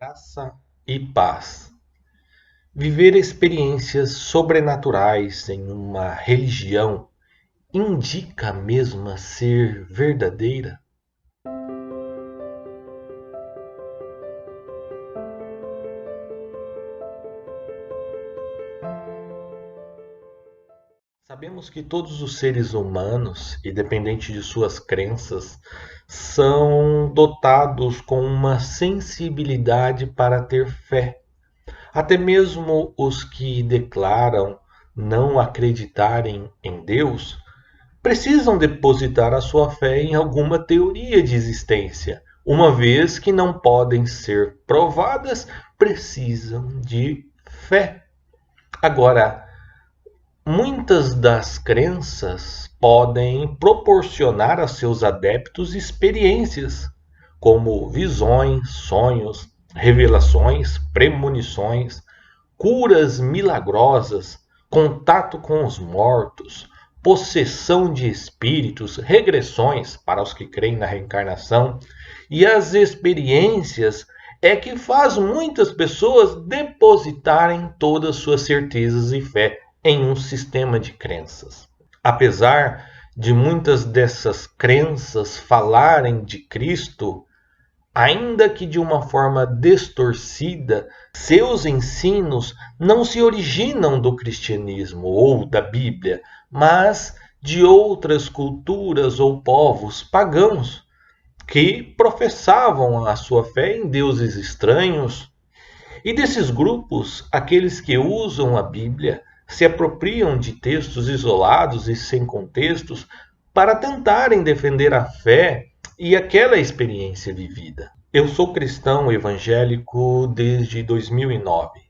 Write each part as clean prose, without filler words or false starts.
Graça e paz. Viver experiências sobrenaturais em uma religião indica mesmo a ser verdadeira? Sabemos que todos os seres humanos, independente de suas crenças, são dotados com uma sensibilidade para ter fé. Até mesmo os que declaram não acreditarem em Deus precisam depositar a sua fé em alguma teoria de existência. Uma vez que não podem ser provadas, precisam de fé. Agora, muitas das crenças podem proporcionar a seus adeptos experiências, como visões, sonhos, revelações, premonições, curas milagrosas, contato com os mortos, possessão de espíritos, regressões para os que creem na reencarnação, e as experiências é que faz muitas pessoas depositarem todas suas certezas e fé em um sistema de crenças. Apesar de muitas dessas crenças falarem de Cristo, ainda que de uma forma distorcida, seus ensinos não se originam do cristianismo ou da Bíblia, mas de outras culturas ou povos pagãos que professavam a sua fé em deuses estranhos. E desses grupos, aqueles que usam a Bíblia se apropriam de textos isolados e sem contextos para tentarem defender a fé e aquela experiência vivida. Eu sou cristão evangélico desde 2009,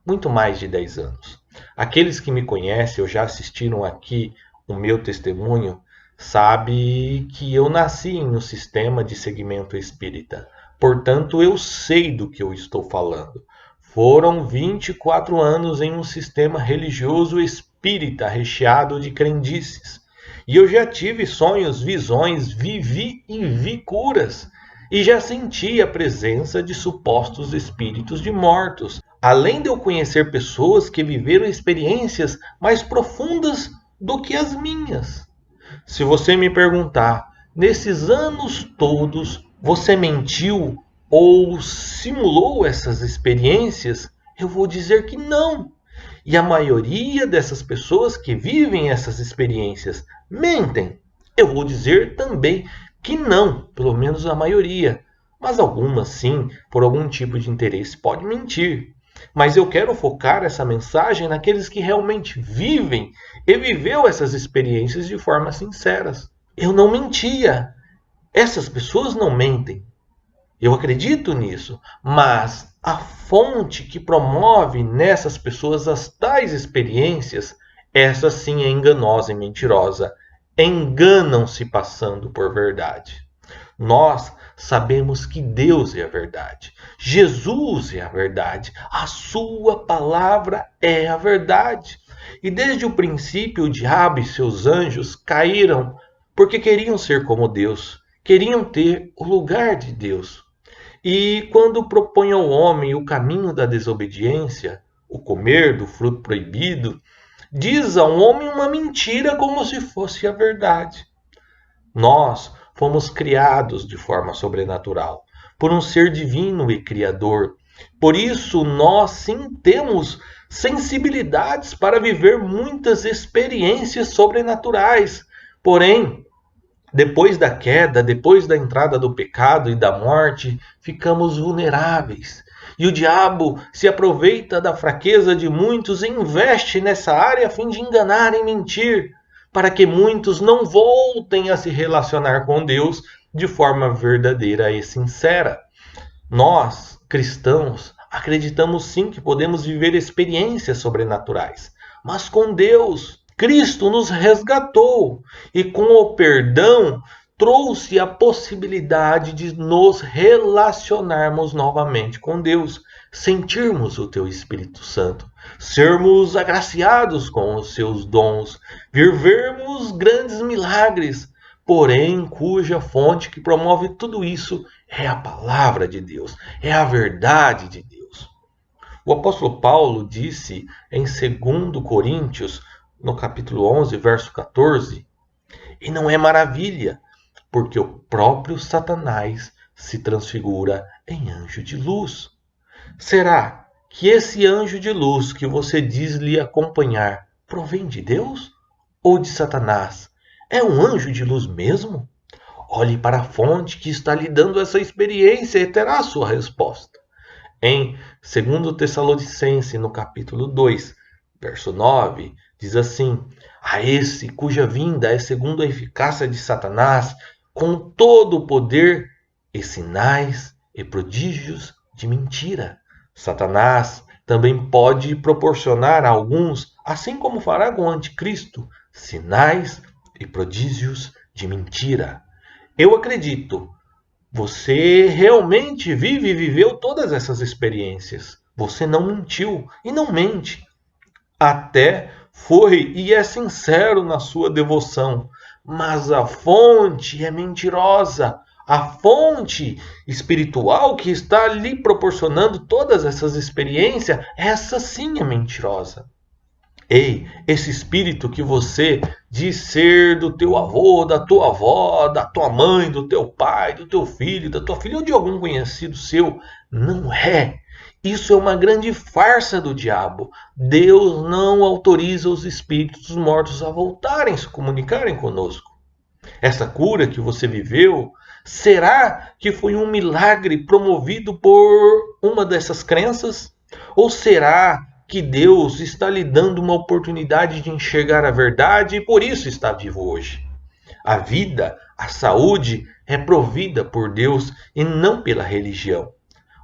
muito mais de 10 anos. Aqueles que me conhecem ou já assistiram aqui o meu testemunho, sabe que eu nasci em um sistema de segmento espírita. Portanto, eu sei do que eu estou falando. Foram 24 anos em um sistema religioso espírita recheado de crendices. E eu já tive sonhos, visões, vivi e vi curas. E já senti a presença de supostos espíritos de mortos. Além de eu conhecer pessoas que viveram experiências mais profundas do que as minhas. Se você me perguntar, nesses anos todos, você mentiu ou simulou essas experiências? Eu vou dizer que não. E a maioria dessas pessoas que vivem essas experiências mentem. Eu vou dizer também que não, pelo menos a maioria. Mas algumas sim, por algum tipo de interesse, pode mentir. Mas eu quero focar essa mensagem naqueles que realmente vivem e viveu essas experiências de forma sinceras. Eu não mentia. Essas pessoas não mentem. Eu acredito nisso, mas a fonte que promove nessas pessoas as tais experiências, essa sim é enganosa e mentirosa. Enganam-se passando por verdade. Nós sabemos que Deus é a verdade. Jesus é a verdade. A sua palavra é a verdade. E desde o princípio o diabo e seus anjos caíram porque queriam ser como Deus. Queriam ter o lugar de Deus. E quando propõe ao homem o caminho da desobediência, o comer do fruto proibido, diz ao homem uma mentira como se fosse a verdade. Nós fomos criados de forma sobrenatural, por um ser divino e criador. Por isso, nós sim temos sensibilidades para viver muitas experiências sobrenaturais. Porém, depois da queda, depois da entrada do pecado e da morte, ficamos vulneráveis. E o diabo se aproveita da fraqueza de muitos e investe nessa área a fim de enganar e mentir, para que muitos não voltem a se relacionar com Deus de forma verdadeira e sincera. Nós, cristãos, acreditamos sim que podemos viver experiências sobrenaturais, mas com Deus. Cristo nos resgatou e com o perdão trouxe a possibilidade de nos relacionarmos novamente com Deus, sentirmos o teu Espírito Santo, sermos agraciados com os seus dons, vivermos grandes milagres, porém cuja fonte que promove tudo isso é a palavra de Deus, é a verdade de Deus. O apóstolo Paulo disse em 2 Coríntios, no capítulo 11, verso 14, e não é maravilha, porque o próprio Satanás se transfigura em anjo de luz. Será que esse anjo de luz que você diz lhe acompanhar provém de Deus ou de Satanás? É um anjo de luz mesmo? Olhe para a fonte que está lhe dando essa experiência e terá a sua resposta. Em 2 Tessalonicenses, no capítulo 2, verso 9, diz assim: a esse cuja vinda é segundo a eficácia de Satanás, com todo o poder e sinais e prodígios de mentira. Satanás também pode proporcionar a alguns, assim como fará com o anticristo, sinais e prodígios de mentira. Eu acredito, você realmente vive e viveu todas essas experiências. Você não mentiu e não mente. Até foi e é sincero na sua devoção. Mas a fonte é mentirosa. A fonte espiritual que está lhe proporcionando todas essas experiências, essa sim é mentirosa. Ei, esse espírito que você diz ser do teu avô, da tua avó, da tua mãe, do teu pai, do teu filho, da tua filha ou de algum conhecido seu, não é. Isso é uma grande farsa do diabo. Deus não autoriza os espíritos mortos a voltarem, se comunicarem conosco. Essa cura que você viveu, será que foi um milagre promovido por uma dessas crenças? Ou será que Deus está lhe dando uma oportunidade de enxergar a verdade e por isso está vivo hoje? A vida, a saúde é provida por Deus e não pela religião.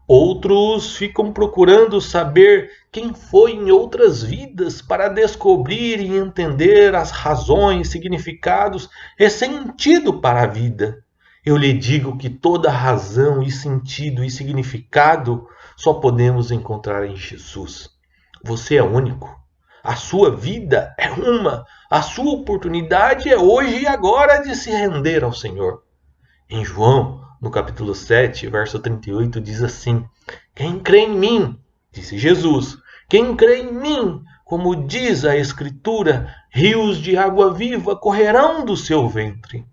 Outros ficam procurando saber quem foi em outras vidas para descobrir e entender as razões, significados e sentido para a vida. Eu lhe digo que toda razão e sentido e significado só podemos encontrar em Jesus. Você é único. A sua vida é uma. A sua oportunidade é hoje e agora de se render ao Senhor. Em João, no capítulo 7, verso 38, diz assim: quem crê em mim, disse Jesus, quem crê em mim, como diz a Escritura, rios de água viva correrão do seu ventre.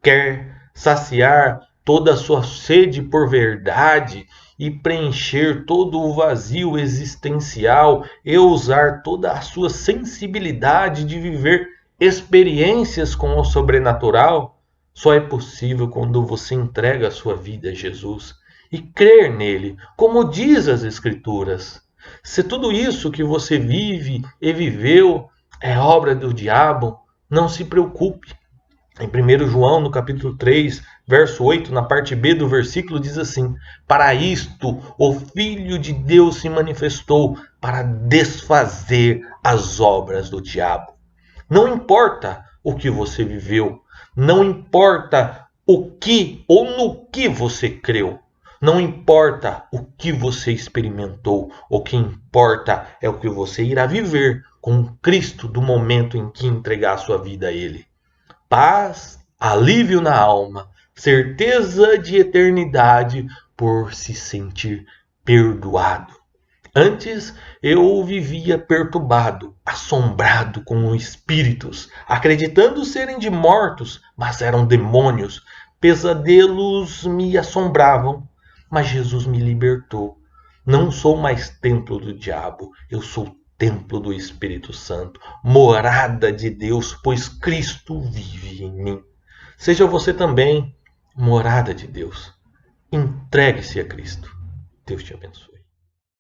Quer saciar toda a sua sede por verdade e preencher todo o vazio existencial e usar toda a sua sensibilidade de viver experiências com o sobrenatural? Só é possível quando você entrega a sua vida a Jesus e crer nele, como diz as Escrituras. Se tudo isso que você vive e viveu é obra do diabo, não se preocupe. Em 1 João, no capítulo 3, verso 8, na parte B do versículo, diz assim: para isto o Filho de Deus se manifestou, para desfazer as obras do diabo. Não importa o que você viveu, não importa o que ou no que você creu, não importa o que você experimentou, o que importa é o que você irá viver com Cristo do momento em que entregar a sua vida a Ele. Paz, alívio na alma, certeza de eternidade por se sentir perdoado. Antes eu vivia perturbado, assombrado com espíritos, acreditando serem de mortos, mas eram demônios. Pesadelos me assombravam, mas Jesus me libertou. Não sou mais templo do diabo, eu sou templo do Espírito Santo, morada de Deus, pois Cristo vive em mim. Seja você também morada de Deus. Entregue-se a Cristo. Deus te abençoe.